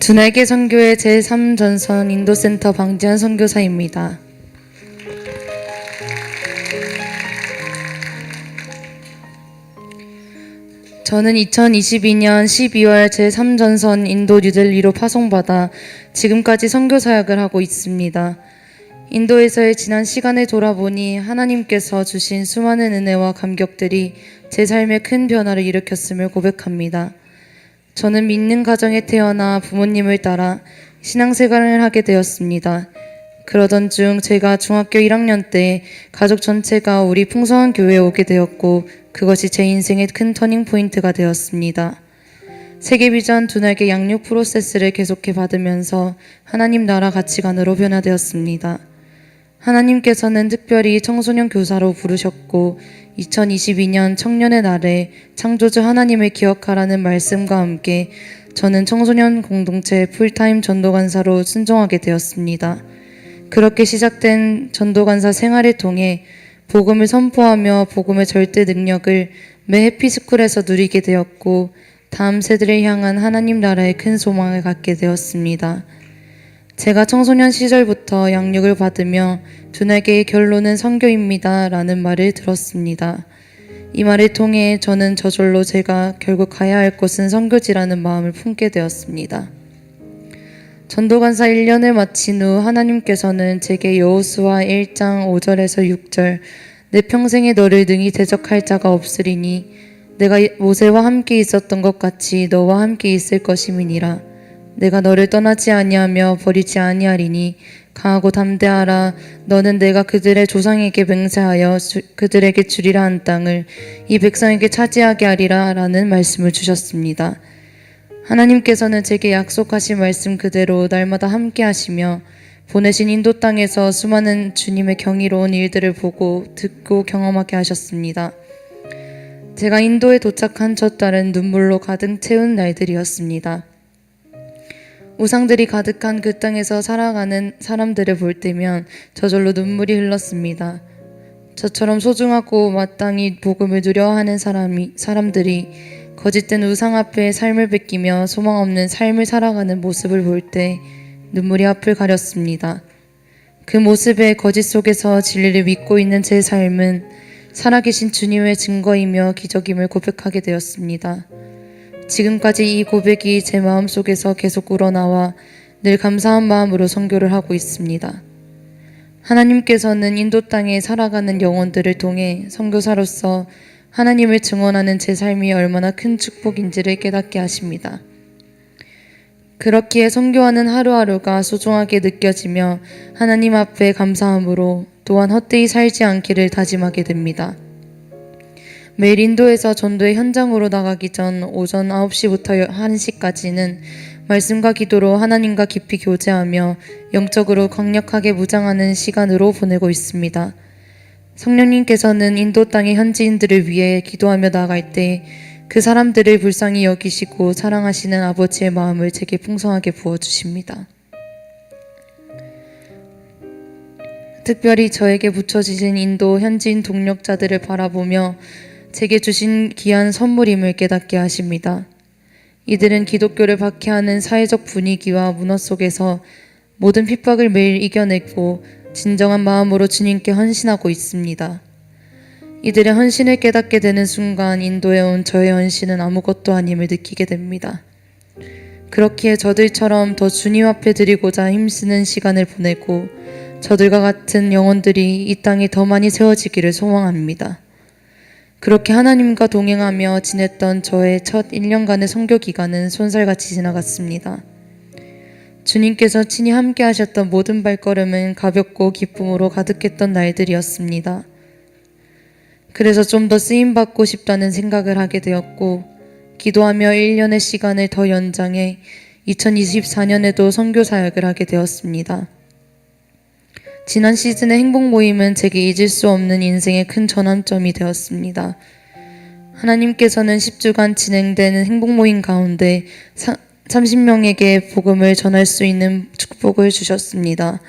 두날개 선교회 제3전선 인도센터 방지한 선교사입니다. 저는 2022년 12월 제3전선 인도 뉴델리로 파송받아 지금까지 선교 사역을 하고 있습니다. 인도에서의 지난 시간을 돌아보니 하나님께서 주신 수많은 은혜와 감격들이 제 삶에 큰 변화를 일으켰음을 고백합니다. 저는 믿는 가정에 태어나 부모님을 따라 신앙생활을 하게 되었습니다. 그러던 중 제가 중학교 1학년 때 가족 전체가 우리 풍성한 교회에 오게 되었고 그것이 제 인생의 큰 터닝포인트가 되었습니다. 세계비전 두날개 양육 프로세스를 계속해 받으면서 하나님 나라 가치관으로 변화되었습니다. 하나님께서는 특별히 청소년 교사로 부르셨고 2022년 청년의 날에 창조주 하나님을 기억하라는 말씀과 함께 저는 청소년 공동체 풀타임 전도간사로 순종하게 되었습니다. 그렇게 시작된 전도간사 생활을 통해 복음을 선포하며 복음의 절대 능력을 매 해피스쿨에서 누리게 되었고 다음 세대를 향한 하나님 나라의 큰 소망을 갖게 되었습니다. 제가 청소년 시절부터 양육을 받으며 두날개의 결론은 선교입니다 라는 말을 들었습니다. 이 말을 통해 저는 저절로 제가 결국 가야 할 곳은 선교지라는 마음을 품게 되었습니다. 전도간사 1년을 마친 후 하나님께서는 제게 여호수아 1장 5절에서 6절 내 평생에 너를 능히 대적할 자가 없으리니 내가 모세와 함께 있었던 것 같이 너와 함께 있을 것임이니라. 내가 너를 떠나지 아니하며 버리지 아니하리니 강하고 담대하라. 너는 내가 그들의 조상에게 맹세하여 그들에게 주리라 한 땅을 이 백성에게 차지하게 하리라 라는 말씀을 주셨습니다. 하나님께서는 제게 약속하신 말씀 그대로 날마다 함께 하시며 보내신 인도 땅에서 수많은 주님의 경이로운 일들을 보고 듣고 경험하게 하셨습니다. 제가 인도에 도착한 첫 달은 눈물로 가득 채운 날들이었습니다. 우상들이 가득한 그 땅에서 살아가는 사람들을 볼 때면 저절로 눈물이 흘렀습니다. 저처럼 소중하고 마땅히 복음을 누려하는 사람들이 거짓된 우상 앞에 삶을 뺏기며 소망 없는 삶을 살아가는 모습을 볼 때 눈물이 앞을 가렸습니다. 그 모습의 거짓 속에서 진리를 믿고 있는 제 삶은 살아계신 주님의 증거이며 기적임을 고백하게 되었습니다. 지금까지 이 고백이 제 마음속에서 계속 우러나와 늘 감사한 마음으로 선교를 하고 있습니다. 하나님께서는 인도 땅에 살아가는 영혼들을 통해 선교사로서 하나님을 증언하는 제 삶이 얼마나 큰 축복인지를 깨닫게 하십니다. 그렇기에 선교하는 하루하루가 소중하게 느껴지며 하나님 앞에 감사함으로 또한 헛되이 살지 않기를 다짐하게 됩니다. 매일 인도에서 전도의 현장으로 나가기 전 오전 9시부터 1시까지는 말씀과 기도로 하나님과 깊이 교제하며 영적으로 강력하게 무장하는 시간으로 보내고 있습니다. 성령님께서는 인도 땅의 현지인들을 위해 기도하며 나아갈 때 그 사람들을 불쌍히 여기시고 사랑하시는 아버지의 마음을 제게 풍성하게 부어주십니다. 특별히 저에게 붙여지신 인도 현지인 동력자들을 바라보며 제게 주신 귀한 선물임을 깨닫게 하십니다. 이들은 기독교를 박해하는 사회적 분위기와 문화 속에서 모든 핍박을 매일 이겨내고 진정한 마음으로 주님께 헌신하고 있습니다. 이들의 헌신을 깨닫게 되는 순간 인도에 온 저의 헌신은 아무것도 아님을 느끼게 됩니다. 그렇기에 저들처럼 더 주님 앞에 드리고자 힘쓰는 시간을 보내고 저들과 같은 영혼들이 이 땅에 더 많이 세워지기를 소망합니다. 그렇게 하나님과 동행하며 지냈던 저의 첫 1년간의 선교 기간은 손살같이 지나갔습니다. 주님께서 친히 함께 하셨던 모든 발걸음은 가볍고 기쁨으로 가득했던 날들이었습니다. 그래서 좀 더 쓰임받고 싶다는 생각을 하게 되었고 기도하며 1년의 시간을 더 연장해 2024년에도 선교 사역을 하게 되었습니다. 지난 시즌의 행복 모임은 제게 잊을 수 없는 인생의 큰 전환점이 되었습니다. 하나님께서는 10주간 진행되는 행복 모임 가운데 30명에게 복음을 전할 수 있는 축복을 주셨습니다.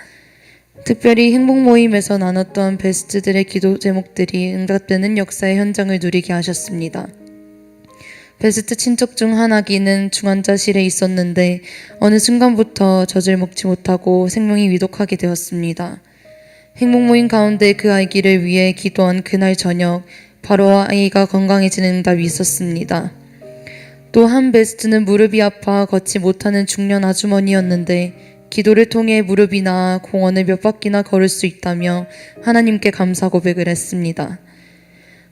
특별히 행복 모임에서 나눴던 베스트들의 기도 제목들이 응답되는 역사의 현장을 누리게 하셨습니다. 베스트 친척 중 한 아기는 중환자실에 있었는데 어느 순간부터 젖을 먹지 못하고 생명이 위독하게 되었습니다. 행복 모임 가운데 그 아기를 위해 기도한 그날 저녁 바로 아이가 건강해지는 응답이 있었습니다. 또 한 베스트는 무릎이 아파 걷지 못하는 중년 아주머니였는데 기도를 통해 무릎이 나아 공원을 몇 바퀴나 걸을 수 있다며 하나님께 감사 고백을 했습니다.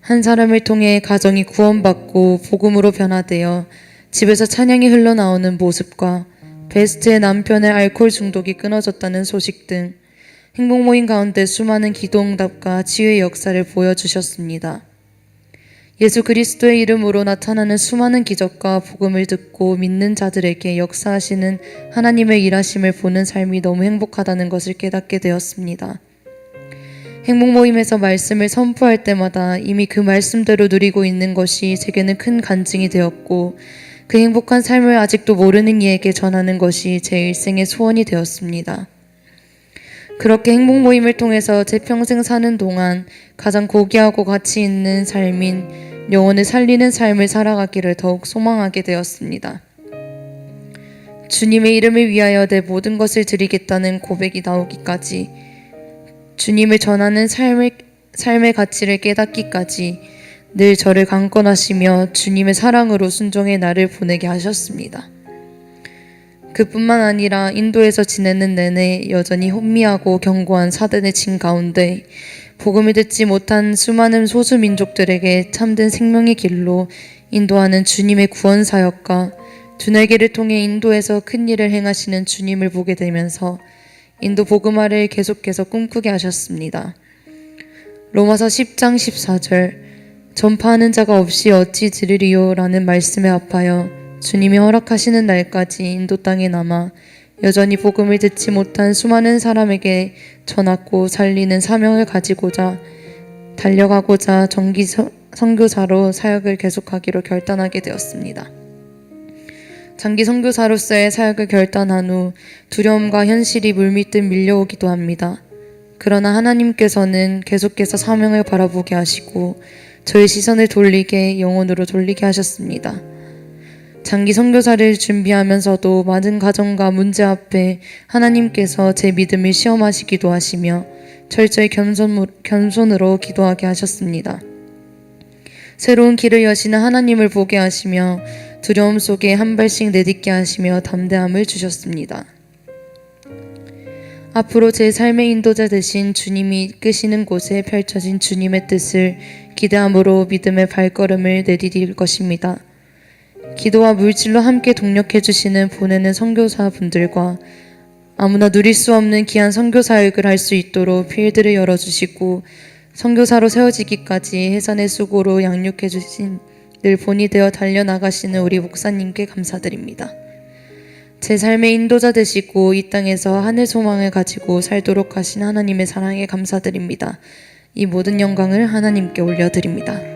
한 사람을 통해 가정이 구원받고 복음으로 변화되어 집에서 찬양이 흘러나오는 모습과 베스트의 남편의 알코올 중독이 끊어졌다는 소식 등 행복 모임 가운데 수많은 기도 응답과 치유의 역사를 보여주셨습니다. 예수 그리스도의 이름으로 나타나는 수많은 기적과 복음을 듣고 믿는 자들에게 역사하시는 하나님의 일하심을 보는 삶이 너무 행복하다는 것을 깨닫게 되었습니다. 행복 모임에서 말씀을 선포할 때마다 이미 그 말씀대로 누리고 있는 것이 제게는 큰 간증이 되었고 그 행복한 삶을 아직도 모르는 이에게 전하는 것이 제 일생의 소원이 되었습니다. 그렇게 행복 모임을 통해서 제 평생 사는 동안 가장 고귀하고 가치 있는 삶인 영혼을 살리는 삶을 살아가기를 더욱 소망하게 되었습니다. 주님의 이름을 위하여 내 모든 것을 드리겠다는 고백이 나오기까지, 주님을 전하는 삶의 가치를 깨닫기까지 늘 저를 강권하시며 주님의 사랑으로 순종해 나를 보내게 하셨습니다. 그뿐만 아니라 인도에서 지내는 내내 여전히 혼미하고 견고한 사단의 징 가운데 복음을 듣지 못한 수많은 소수 민족들에게 참된 생명의 길로 인도하는 주님의 구원 사역과 두 날개를 통해 인도에서 큰 일을 행하시는 주님을 보게 되면서 인도 복음화를 계속해서 꿈꾸게 하셨습니다. 로마서 10장 14절 전파하는 자가 없이 어찌 들으리요 라는 말씀에 합하여 주님이 허락하시는 날까지 인도 땅에 남아 여전히 복음을 듣지 못한 수많은 사람에게 전하고 살리는 사명을 가지고자 달려가고자 정기 선교사로 사역을 계속하기로 결단하게 되었습니다. 장기 선교사로서의 사역을 결단한 후 두려움과 현실이 물밀듯 밀려오기도 합니다. 그러나 하나님께서는 계속해서 사명을 바라보게 하시고 저의 시선을 돌리게 영혼으로 돌리게 하셨습니다. 장기 선교사를 준비하면서도 많은 가정과 문제 앞에 하나님께서 제 믿음을 시험하시기도 하시며 철저히 겸손으로 기도하게 하셨습니다. 새로운 길을 여시는 하나님을 보게 하시며 두려움 속에 한 발씩 내딛게 하시며 담대함을 주셨습니다. 앞으로 제 삶의 인도자 되신 주님이 이끄시는 곳에 펼쳐진 주님의 뜻을 기대함으로 믿음의 발걸음을 내디딜 것입니다. 기도와 물질로 함께 동력해 주시는 보내는 선교사분들과 아무나 누릴 수 없는 귀한 선교 사역을 할 수 있도록 필드를 열어주시고 선교사로 세워지기까지 해산의 수고로 양육해 주신 늘 본이 되어 달려나가시는 우리 목사님께 감사드립니다. 제 삶의 인도자 되시고 이 땅에서 하늘 소망을 가지고 살도록 하신 하나님의 사랑에 감사드립니다. 이 모든 영광을 하나님께 올려드립니다.